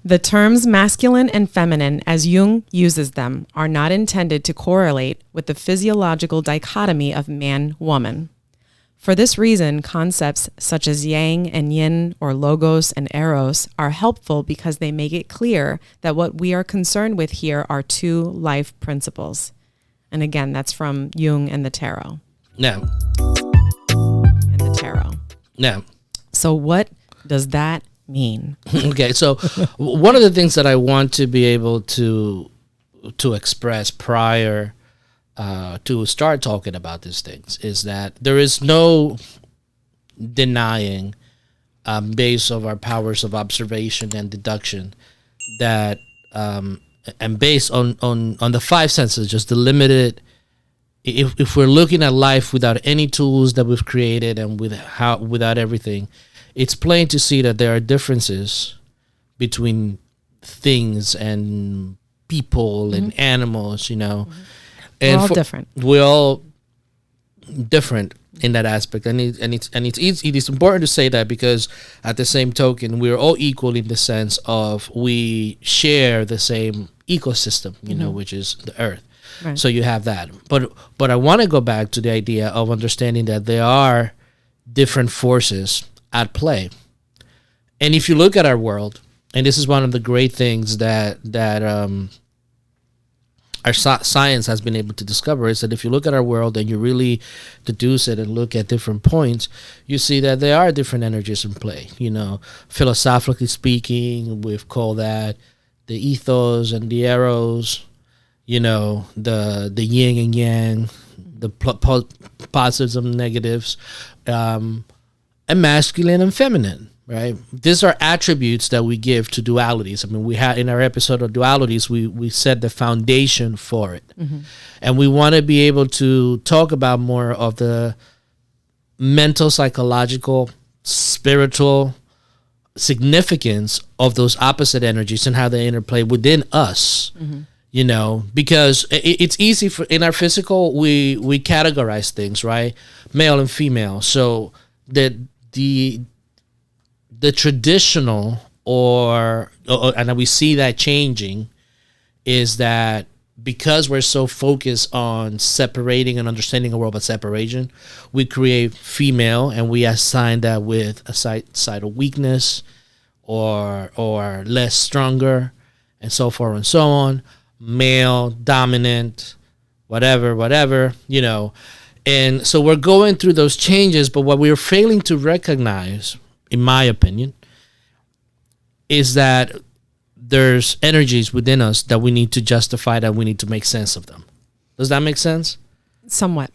The terms masculine and feminine, as Jung uses them, are not intended to correlate with the physiological dichotomy of man-woman. For this reason, concepts such as yang and yin or logos and eros are helpful because they make it clear that what we are concerned with here are two life principles. And again, that's from Jung and the Tarot. Now. And the Tarot. Now. So what does that mean? Okay, so one of the things that I want to be able to express prior to start talking about these things is that there is no denying, based on our powers of observation and deduction, that and based on the five senses, just the limited. If we're looking at life without any tools that we've created and without everything, it's plain to see that there are differences between things and people and animals, you know. And we're all different. We're all different in that aspect, and it is important to say that because at the same token, we're all equal in the sense of we share the same ecosystem, you know, which is the Earth. Right. So you have that, but I want to go back to the idea of understanding that there are different forces at play, and if you look at our world, and this is one of the great things that our science has been able to discover, is that if you look at our world and you really deduce it and look at different points, you see that there are different energies in play. You know, philosophically speaking, we've called that the ethos and the eros. You know, the yin and yang, the positives and negatives, and masculine and feminine, right? These are attributes that we give to dualities. I mean, we had in our episode of dualities, we set the foundation for it. Mm-hmm. And we want to be able to talk about more of the mental, psychological, spiritual significance of those opposite energies and how they interplay within us. Mm-hmm. You know, because it's easy for in our physical, we categorize things, right? Male and female. So the traditional and we see that changing, is that because we're so focused on separating and understanding a world by separation, we create female and we assign that with a side of weakness or less stronger and so forth and so on. Male, dominant, whatever, you know. And so we're going through those changes, but what we're failing to recognize, in my opinion, is that there's energies within us that we need to justify, that we need to make sense of them. Does that make sense? Somewhat.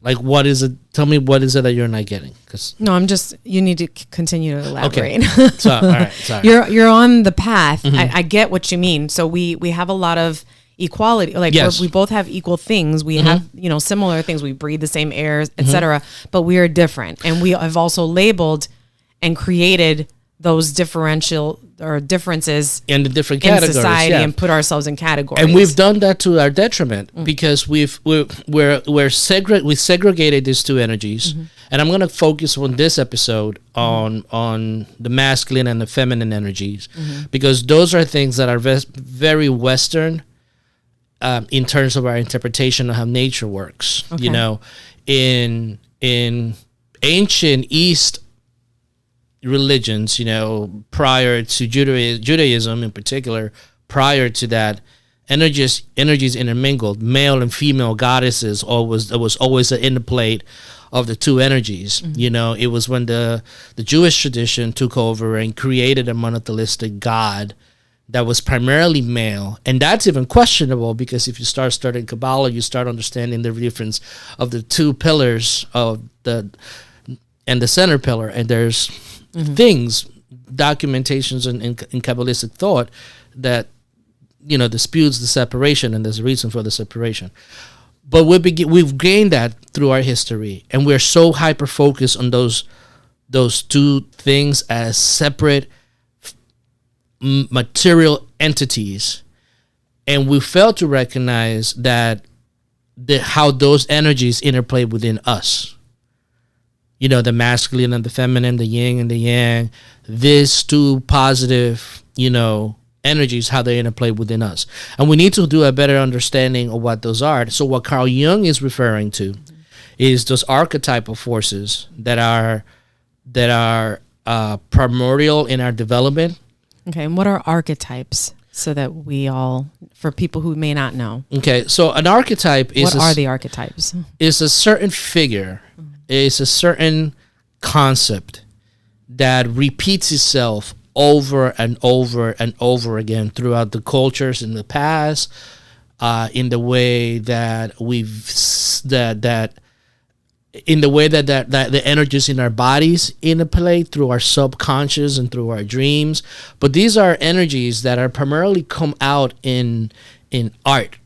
Like, what is it? Tell me, what is it that you're not getting? No, you need to continue to elaborate. Okay. So, all right, sorry. You're on the path. Mm-hmm. I get what you mean. So we have a lot of equality. Like, yes, we both have equal things. We have, similar things. We breathe the same air, etc. But we are different. And we have also labeled and created those differential or differences in the different categories in society, and put ourselves in categories. And we've done that to our detriment because we segregated these two energies. Mm-hmm. And I'm going to focus on this episode on the masculine and the feminine energies, because those are things that are very Western in terms of our interpretation of how nature works. Okay. You know, in ancient East religions, you know, prior to Judaism in particular, prior to that, energies intermingled. Male and female goddesses there was always an interplay of the two energies. Mm-hmm. You know, it was when the Jewish tradition took over and created a monotheistic God that was primarily male. And that's even questionable, because if you start studying Kabbalah, you start understanding the difference of the two pillars and the center pillar. And there's things, documentations in Kabbalistic thought that, you know, disputes the separation, and there's a reason for the separation. But we've gained that through our history, and we're so hyper-focused on those two things as separate material entities, and we fail to recognize that how those energies interplay within us. You know, the masculine and the feminine, the yin and the yang, these two positive, you know, energies, how they interplay within us. And we need to do a better understanding of what those are. So what Carl Jung is referring to is those archetypal forces that are primordial in our development. Okay, and what are archetypes? So that we all, for people who may not know. Okay, so an archetype is... What are the archetypes? Is a certain figure, is a certain concept that repeats itself over and over and over again throughout the cultures in the past, in the way that the energies in our bodies interplay through our subconscious and through our dreams. But these are energies that are primarily come out in art.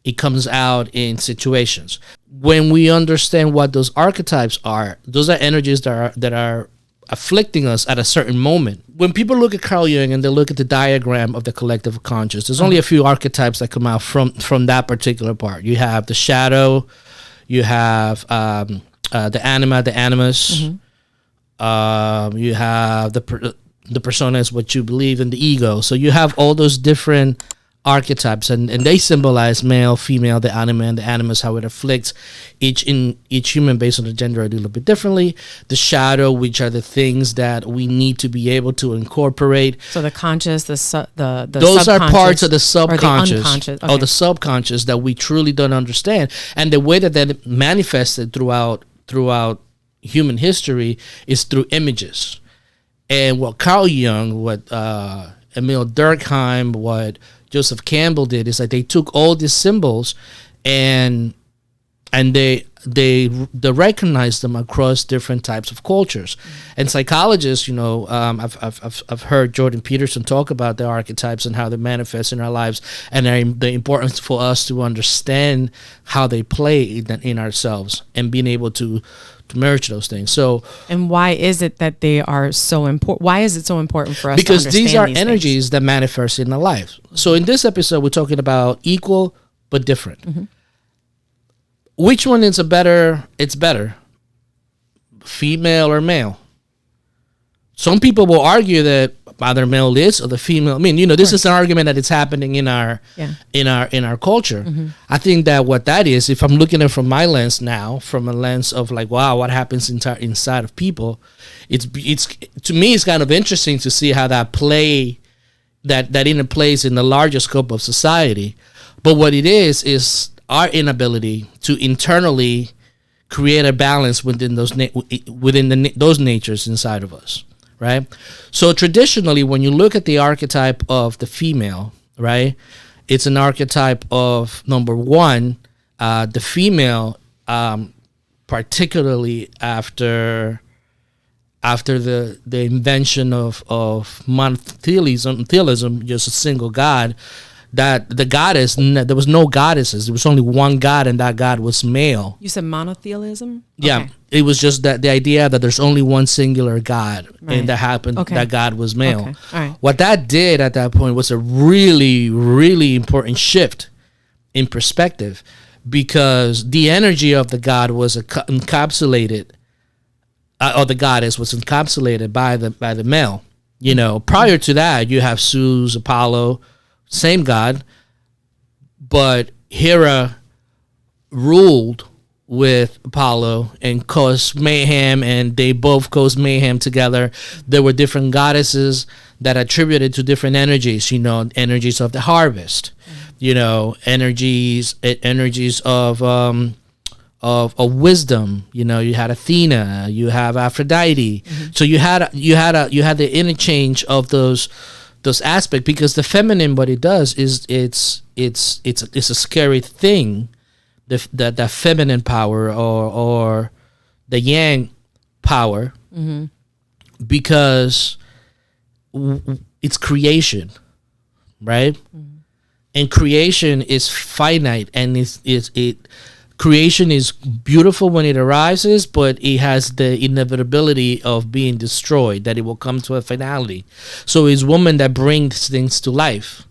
It comes out in situations. When we understand what those archetypes are, those are energies that are afflicting us at a certain moment. When people look at Carl Jung and they look at the diagram of the collective conscious, there's only a few archetypes that come out from that particular part. You have the shadow, you have the Anima, the Animus. You have the persona is what you believe in, the ego. So you have all those different archetypes, and they symbolize male, female, the Anima and the Animus, how it afflicts each human based on the gender a little bit differently. The shadow, which are the things that we need to be able to incorporate. So the conscious, the those are parts of the subconscious, or the unconscious, or the subconscious that we truly don't understand, and the way that manifested throughout human history is through images. And what Carl Jung, what Emil Durkheim, what Joseph Campbell did is that they took all these symbols and they recognized them across different types of cultures. And psychologists, I've heard Jordan Peterson talk about the archetypes and how they manifest in our lives, and the importance for us to understand how they play in ourselves and being able to merge those things. So, and why is it that they are so important? Why is it so important for us? Because to understand these are these energies things? that manifest in our life. So in this episode, we're talking about equal but different. Mm-hmm. Which one is better, female or male? Some people will argue that either male is or the female. I mean, this is an argument that it's happening in our culture. Mm-hmm. I think that what that is, if I'm looking at it from my lens now, from a lens of like, wow, what happens inside of people, it's to me, it's kind of interesting to see how that interplays in the larger scope of society. But what it is our inability to internally create a balance within those those natures inside of us. Right. So traditionally, when you look at the archetype of the female, right, it's an archetype of, number one, the female, particularly after the invention of monotheism, just a single god, that the goddess, there was no goddesses. There was only one god, and that god was male. You said monotheism? Yeah. Okay. It was just that the idea that there's only one singular god, right, and that happened, that god was male. Okay. All right. What that did at that point was a really, really important shift in perspective, because the energy of the god was encapsulated, or the goddess was encapsulated by the male. Prior to that, you have Zeus, Apollo, same god, but Hera ruled with Apollo and caused mayhem, and they both caused mayhem together. There were different goddesses that attributed to different energies, energies of the harvest, energies of wisdom. You had Athena, you have Aphrodite. Mm-hmm. So you had the interchange of those aspects, because the feminine, what it does is it's a scary thing. The feminine power or the yang power, mm-hmm, because it's creation, right? Mm-hmm. And creation is finite, and creation is beautiful when it arises, but it has the inevitability of being destroyed, that it will come to a finality. So it's woman that brings things to life,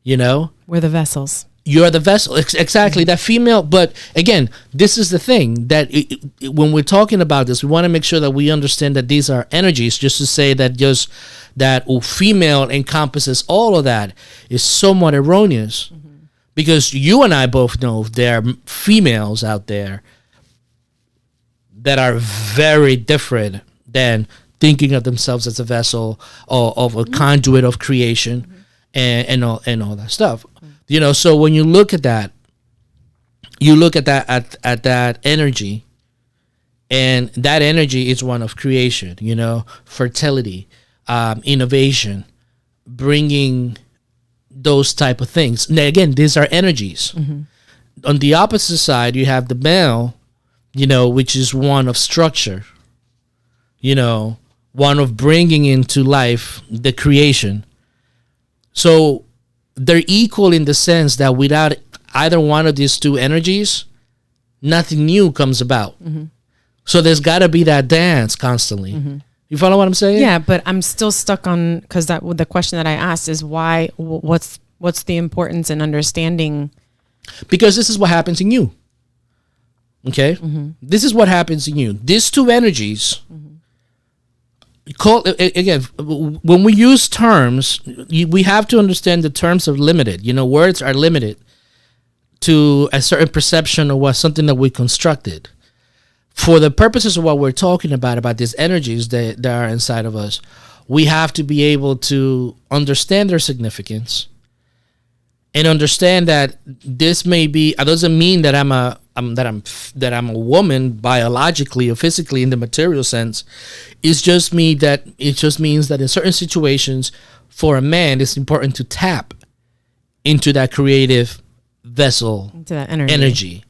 We're the vessels. You're the vessel. Exactly, that female. But again, this is the thing that when we're talking about this, we want to make sure that we understand that these are energies. Just to say that just that female encompasses all of that is somewhat erroneous, because you and I both know there are females out there that are very different than thinking of themselves as a vessel or of a conduit of creation and all that stuff. You know, so when you look at that, you look at that energy, and that energy is one of creation, you know, fertility, innovation, bringing those type of things. Now, again, these are energies. On the opposite side, you have the male, you know, which is one of structure, you know, one of bringing into life the creation. So they're equal in the sense that without either one of these two energies, nothing new comes about. So there's got to be that dance constantly. You follow what I'm saying? Yeah, but I'm still stuck on, because the question that I asked is why. What's the importance in understanding? Because this is what happens in you. Okay, this is what happens in you. These two energies. Again, when we use terms, we have to understand the terms are limited. You know, words are limited to a certain perception of what something that we constructed. For the purposes of what we're talking about these energies that are inside of us, we have to be able to understand their significance and understand that this may be. It doesn't mean that I'm a woman biologically or physically in the material sense. It just means that in certain situations, for a man, it's important to tap into that creative vessel, into that energy.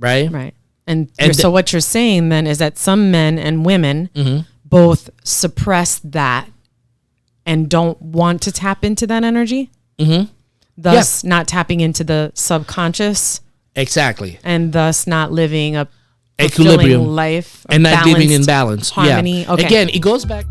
Right. Right. And so what you're saying then is that some men and women both suppress that and don't want to tap into that energy. Thus not tapping into the subconscious. Exactly. And thus not living a equilibrium life. And not living in balance. Harmony. Yeah. Okay. Again, it goes back.